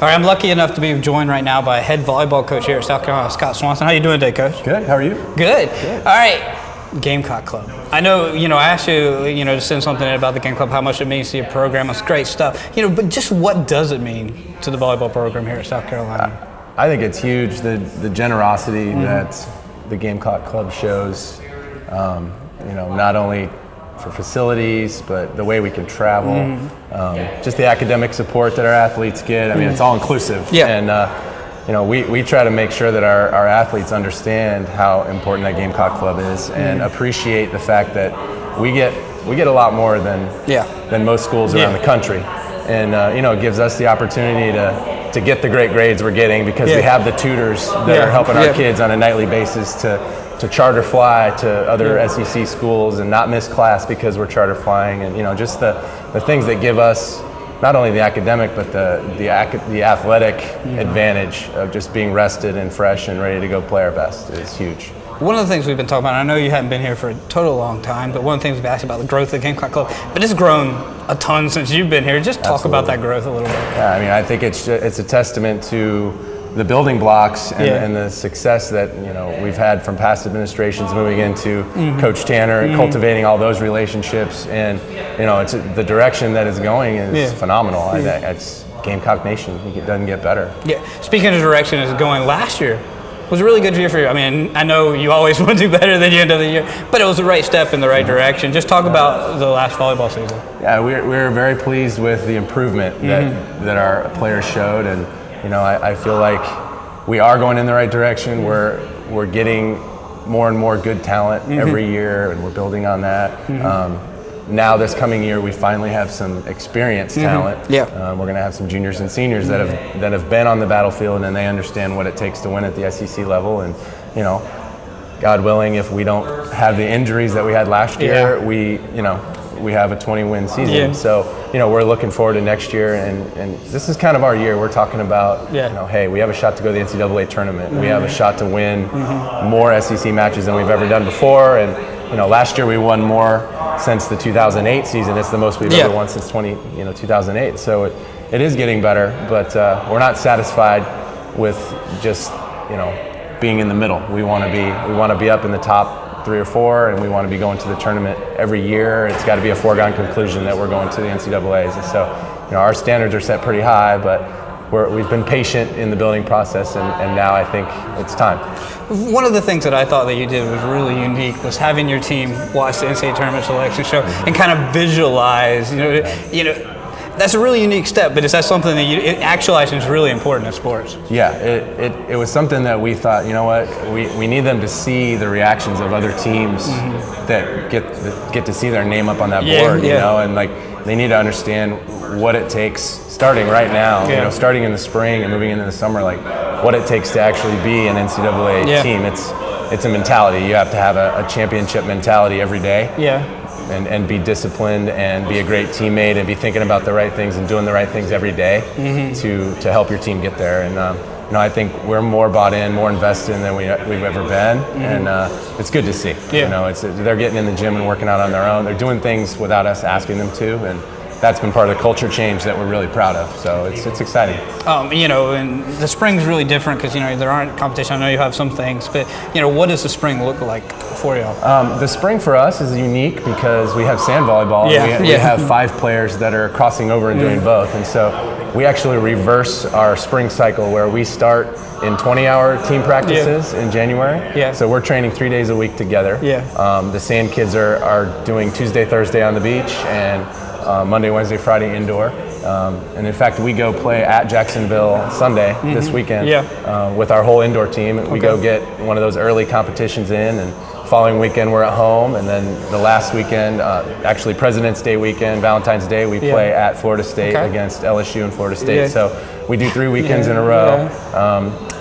All right, I'm lucky enough to be joined right now by a head volleyball coach here at South Carolina, Scott Swanson. How you doing today, Coach? Good. How are you? Good. All right, Gamecock Club. I know, I asked you, to send something in about the Game Club, how much it means to your program. It's great stuff. But just what does it mean to the volleyball program here at South Carolina? I think it's huge, the generosity that the Gamecock Club shows, not only for facilities, but the way we can travel, just the academic support that our athletes get. I mean, it's all inclusive. Yeah. And, we try to make sure that our athletes understand how important that Gamecock Club is and appreciate the fact that we get a lot more than most schools around the country. And, it gives us the opportunity to get the great grades we're getting because we have the tutors that are helping our kids on a nightly basis to charter fly to other SEC schools and not miss class because we're charter flying, and just the things that give us not only the academic but the athletic advantage of just being rested and fresh and ready to go play our best is huge. One of the things we've been talking about, I know you haven't been here for a total long time, but one of the things we've asked about the growth of the Gamecock Club, but it's grown a ton since you've been here. Just talk about that growth a little bit. Yeah, I mean, I think it's a testament to the building blocks and the success that we've had from past administrations moving into Coach Tanner and cultivating all those relationships, and it's the direction that it's going is phenomenal. It's Gamecock Nation. It doesn't get better. Yeah. Speaking of direction, is going last year was a really good year for you. I mean, I know you always want to do better than the end of the year, but it was the right step in the right direction. Just talk about the last volleyball season. Yeah, we're very pleased with the improvement that our players showed, and I feel like we are going in the right direction. We're getting more and more good talent every year, and we're building on that. Now this coming year, we finally have some experienced talent. We're going to have some juniors and seniors that have been on the battlefield, and they understand what it takes to win at the SEC level. And God willing, if we don't have the injuries that we had last year, we have a 20-win season. So we're looking forward to next year, and this is kind of our year. We're talking about hey, we have a shot to go to the NCAA Tournament. We have a shot to win more SEC matches than we've ever done before, and last year we won more since the 2008 season. It's the most we've ever won since 2008. So it is getting better, but we're not satisfied with just being in the middle. We want to be up in the top 3 or 4, and we want to be going to the tournament every year. It's got to be a foregone conclusion that we're going to the NCAAs. And so our standards are set pretty high, but we've been patient in the building process, and now I think it's time. One of the things that I thought that you did was really unique was having your team watch the NCAA Tournament selection show and kind of visualize. That's a really unique step, but is that something that actualizing is really important in sports? Yeah, it was something that we thought, we need them to see the reactions of other teams that get to see their name up on that board, and like they need to understand what it takes starting right now, starting in the spring and moving into the summer, like what it takes to actually be an NCAA team. It's a mentality. You have to have a championship mentality every day. And be disciplined and be a great teammate and be thinking about the right things and doing the right things every day to help your team get there. And I think we're more bought in, more invested than we've ever been, and it's good to see. They're getting in the gym and working out on their own. They're doing things without us asking them to, and that's been part of the culture change that we're really proud of. So it's exciting. And the spring's really different because there aren't competition. I know you have some things, but what does the spring look like for y'all? The spring for us is unique because we have sand volleyball. We have 5 players that are crossing over and doing both, and so we actually reverse our spring cycle where we start in 20-hour team practices in January. So we're training 3 days a week together. The sand kids are doing Tuesday, Thursday on the beach, and Monday, Wednesday, Friday indoor. And in fact, we go play at Jacksonville Sunday this weekend with our whole indoor team. We go get one of those early competitions in, and following weekend we're at home, and then the last weekend, actually President's Day weekend, Valentine's Day, we play at Florida State against LSU and Florida State. So we do 3 weekends in a row,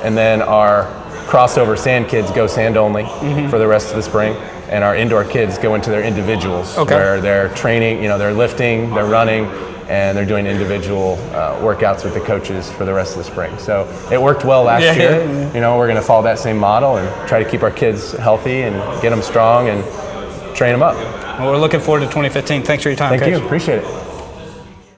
and then our crossover sand kids go sand only for the rest of the spring. And our indoor kids go into their individuals where they're training, they're lifting, they're running, and they're doing individual workouts with the coaches for the rest of the spring. So it worked well last year. We're going to follow that same model and try to keep our kids healthy and get them strong and train them up. Well, we're looking forward to 2015. Thanks for your time, Coach. Thank you. Appreciate it.